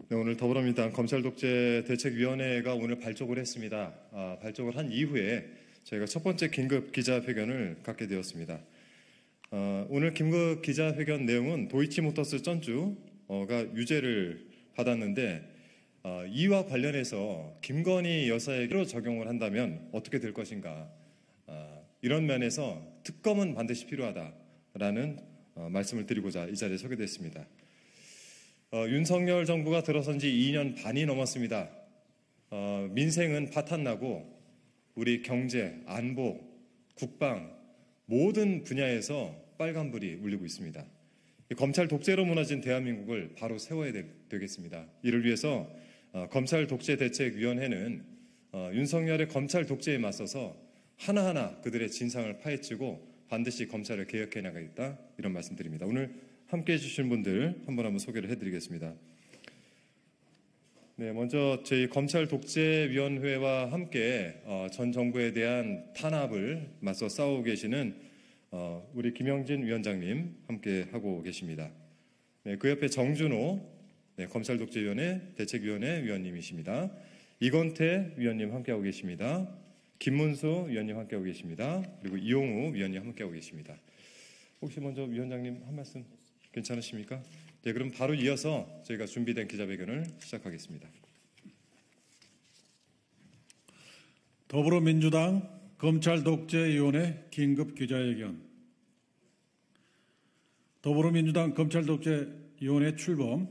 네, 오늘 더불어민주당 검찰독재대책위원회가 오늘 발족을 했습니다. 발족을 한 이후에 저희가 첫 번째 긴급 기자회견을 갖게 되었습니다. 오늘 긴급 기자회견 내용은 도이치모터스 전주가 유죄를 받았는데 이와 관련해서 김건희 여사에게로 적용을 한다면 어떻게 될 것인가, 이런 면에서 특검은 반드시 필요하다라는 말씀을 드리고자 이 자리에 서게 됐습니다. 윤석열 정부가 들어선 지 2년 반이 넘었습니다. 민생은 파탄나고 우리 경제, 안보, 국방 모든 분야에서 빨간불이 울리고 있습니다. 검찰 독재로 무너진 대한민국을 바로 세워야 되겠습니다. 이를 위해서 검찰독재대책위원회는 윤석열의 검찰 독재에 맞서서 하나하나 그들의 진상을 파헤치고 반드시 검찰을 개혁해 나가겠다, 이런 말씀드립니다. 오늘 함께해 주신 분들 한 분 한 분 소개를 해드리겠습니다. 네, 먼저 저희 검찰독재위원회와 함께 전 정부에 대한 탄압을 맞서 싸우고 계시는 우리 김영진 위원장님 함께 하고 계십니다. 네, 그 옆에 정준호 검찰독재위원회 대책위원회 위원님이십니다. 이건태 위원님 함께하고 계십니다. 김문수 위원님 함께하고 계십니다. 그리고 이용우 위원님 함께하고 계십니다. 혹시 먼저 위원장님 한 말씀 괜찮으십니까? 네, 그럼 바로 이어서 저희가 준비된 기자회견을 시작하겠습니다. 더불어민주당 검찰독재위원회 긴급 기자회견. 더불어민주당 검찰독재위원회 출범.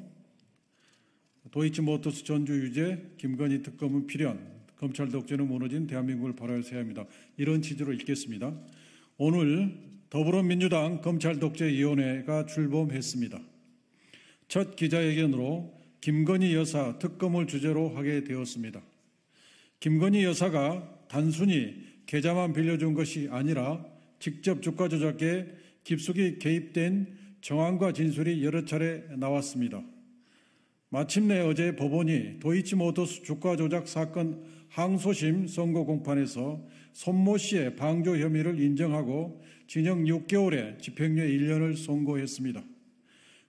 도이치모터스 전주 유죄, 김건희 특검은 필연, 검찰 독재는 무너진 대한민국을 바라야 합니다. 이런 취지로 읽겠습니다. 오늘 더불어민주당 검찰독재위원회가 출범했습니다. 첫 기자회견으로 김건희 여사 특검을 주제로 하게 되었습니다. 김건희 여사가 단순히 계좌만 빌려준 것이 아니라 직접 주가 조작에 깊숙이 개입된 정황과 진술이 여러 차례 나왔습니다. 마침내 어제 법원이 도이치모터스 주가 조작 사건 항소심 선고 공판에서 손모 씨의 방조 혐의를 인정하고 징역 6개월에 집행유예 1년을 선고했습니다.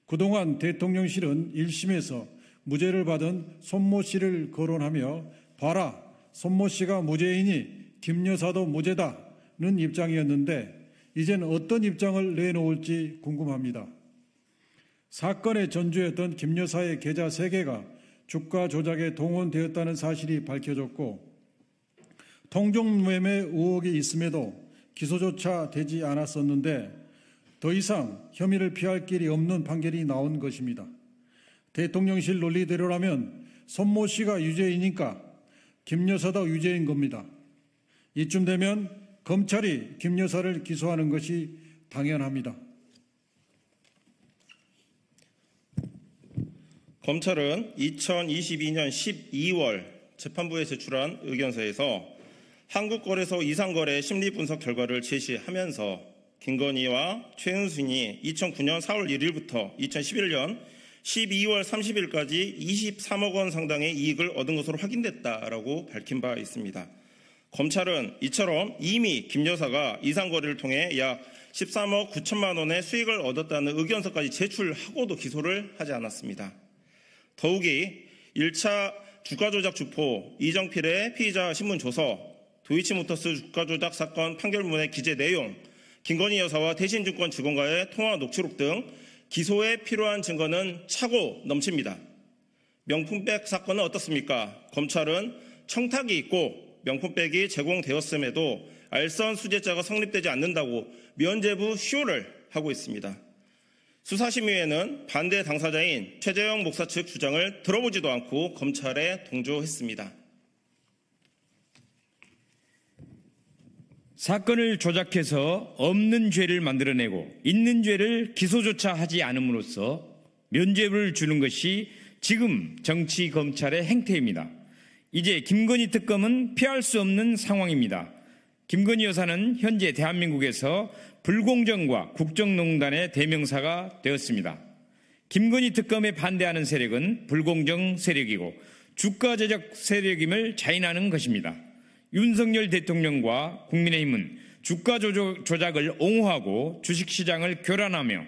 그동안 대통령실은 1심에서 무죄를 받은 손모 씨를 거론하며 봐라, 손모 씨가 무죄이니 김 여사도 무죄다는 입장이었는데 이젠 어떤 입장을 내놓을지 궁금합니다. 사건의 전주였던 김 여사의 계좌 3개가 주가 조작에 동원되었다는 사실이 밝혀졌고 통정매매 의혹이 있음에도 기소조차 되지 않았었는데 더 이상 혐의를 피할 길이 없는 판결이 나온 것입니다. 대통령실 논리대로라면 손모 씨가 유죄이니까 김 여사도 유죄인 겁니다. 이쯤 되면 검찰이 김 여사를 기소하는 것이 당연합니다. 검찰은 2022년 12월 재판부에 제출한 의견서에서 한국거래소 이상거래 심리분석 결과를 제시하면서 김건희와 최은순이 2009년 4월 1일부터 2011년 12월 30일까지 23억 원 상당의 이익을 얻은 것으로 확인됐다라고 밝힌 바 있습니다. 검찰은 이처럼 이미 김 여사가 이상거래를 통해 약 13억 9천만 원의 수익을 얻었다는 의견서까지 제출하고도 기소를 하지 않았습니다. 더욱이 1차 주가조작 주포 이정필의 피의자 신문 조서, 도이치모터스 주가조작 사건 판결문의 기재 내용, 김건희 여사와 대신증권 직원과의 통화 녹취록 등 기소에 필요한 증거는 차고 넘칩니다. 명품백 사건은 어떻습니까? 검찰은 청탁이 있고 명품백이 제공되었음에도 알선 수재자가 성립되지 않는다고 면죄부 시효를 하고 있습니다. 수사심의회는 반대 당사자인 최재형 목사 측 주장을 들어보지도 않고 검찰에 동조했습니다. 사건을 조작해서 없는 죄를 만들어내고 있는 죄를 기소조차 하지 않음으로써 면죄부를 주는 것이 지금 정치 검찰의 행태입니다. 이제 김건희 특검은 피할 수 없는 상황입니다. 김건희 여사는 현재 대한민국에서 불공정과 국정농단의 대명사가 되었습니다. 김건희 특검에 반대하는 세력은 불공정 세력이고 주가 조작 세력임을 자인하는 것입니다. 윤석열 대통령과 국민의힘은 주가 조작을 옹호하고 주식시장을 교란하며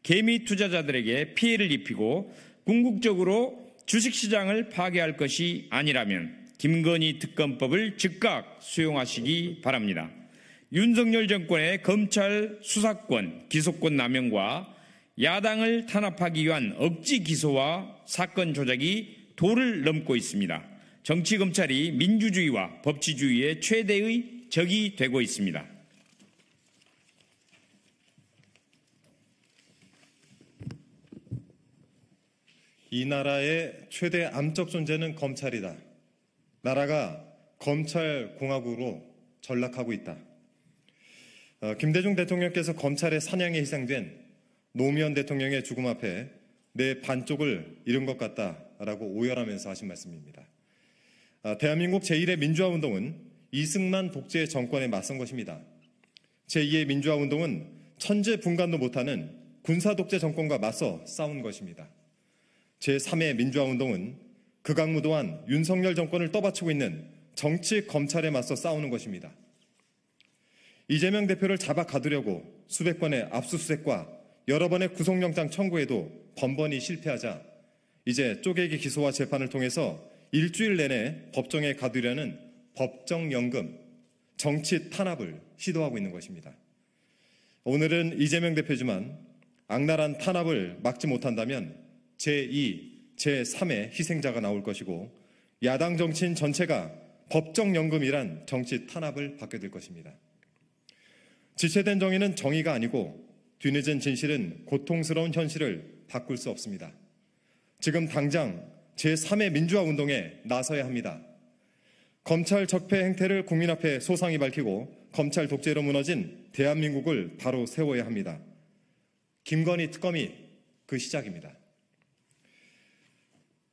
개미 투자자들에게 피해를 입히고 궁극적으로 주식시장을 파괴할 것이 아니라면 김건희 특검법을 즉각 수용하시기 바랍니다. 윤석열 정권의 검찰 수사권, 기소권 남용과 야당을 탄압하기 위한 억지 기소와 사건 조작이 도를 넘고 있습니다. 정치검찰이 민주주의와 법치주의의 최대의 적이 되고 있습니다. 이 나라의 최대 암적 존재는 검찰이다. 나라가 검찰공화국으로 전락하고 있다. 김대중 대통령께서 검찰의 사냥에 희생된 노무현 대통령의 죽음 앞에 내 반쪽을 잃은 것 같다라고 오열하면서 하신 말씀입니다. 대한민국 제1의 민주화운동은 이승만 독재 정권에 맞선 것입니다. 제2의 민주화운동은 천재분간도 못하는 군사독재 정권과 맞서 싸운 것입니다. 제3의 민주화운동은 극악무도한 윤석열 정권을 떠받치고 있는 정치 검찰에 맞서 싸우는 것입니다. 이재명 대표를 잡아 가두려고 수백 번의 압수수색과 여러 번의 구속영장 청구에도 번번이 실패하자 이제 쪼개기 기소와 재판을 통해서 일주일 내내 법정에 가두려는 법정연금, 정치 탄압을 시도하고 있는 것입니다. 오늘은 이재명 대표지만 악랄한 탄압을 막지 못한다면 제2, 제3의 희생자가 나올 것이고 야당 정치인 전체가 법정연금이란 정치 탄압을 받게 될 것입니다. 지체된 정의는 정의가 아니고 뒤늦은 진실은 고통스러운 현실을 바꿀 수 없습니다. 지금 당장 제3의 민주화 운동에 나서야 합니다. 검찰 적폐 행태를 국민 앞에 소상히 밝히고 검찰 독재로 무너진 대한민국을 바로 세워야 합니다. 김건희 특검이 그 시작입니다.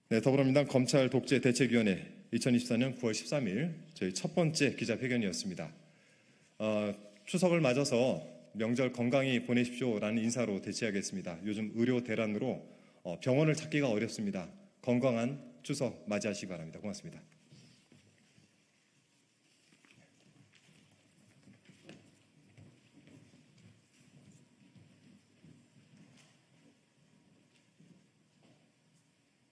네, 더불어민주당 검찰 독재 대책위원회 2024년 9월 13일 저희 첫 번째 기자회견이었습니다. 추석을 맞아서 명절 건강히 보내십시오라는 인사로 대체하겠습니다. 요즘 의료 대란으로 병원을 찾기가 어렵습니다. 건강한 추석 맞이하시기 바랍니다. 고맙습니다.